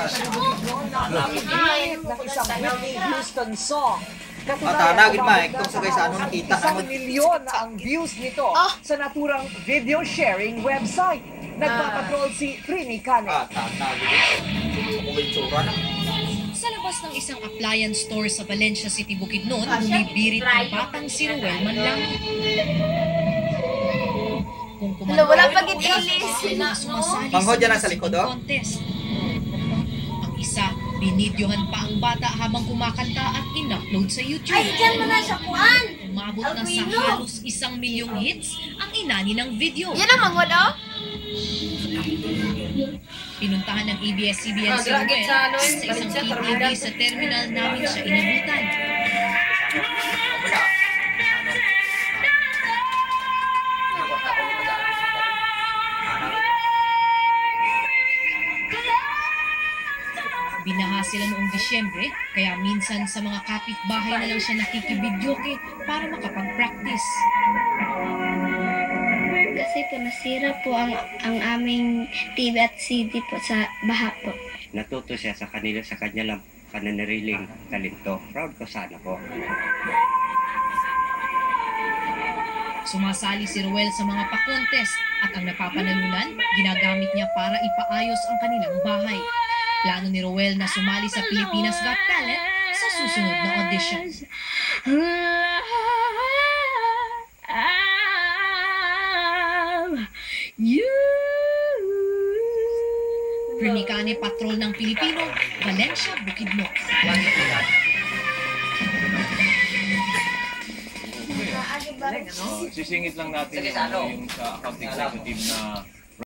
ng isang Whitney Houston song. Tanagin ma, kung sa guys ano nakita naman. 1 milyon na ang views nito sa naturang video sharing website. Nagpapatrol si Trini Cane. Sa labas ng isang appliance store sa Valencia City, Bukidnon, bumibirit ang batang si Ruel Manlang. Kung wala pag itilis. Panghod yan sa likod, contest. Ang isa, binidyohan pa ang bata habang kumakanta at in-upload sa YouTube. Ay, dyan mo na siya kuhan! Umabot na sa halos 1 milyong hits ang inani ng video. Yan ang mangod, oh! Pinuntahan ng ABS-CBN si Ruel sa isang KTV sa terminal namin siya inabutan. Binaha sila noong Disyembre, kaya minsan sa mga kapitbahay na lang siya nakikibidyoke para makapag-practice. Kasi po nasira po ang aming TV at CD po sa baha po. Natuto siya sa kanila, sa kanya lang pananariling talento. Proud ko sana po. Sumasali si Ruel sa mga pa-contest at ang napapanalunan, ginagamit niya para ipaayos ang kanilang bahay. Plano ni Ruel na sumali sa Pilipinas Got Talent sa susunod na audition. Trini Cane, Patrol ng Pilipino, Valencia, Bukidnon. Sisingit lang natin yung sa account executive na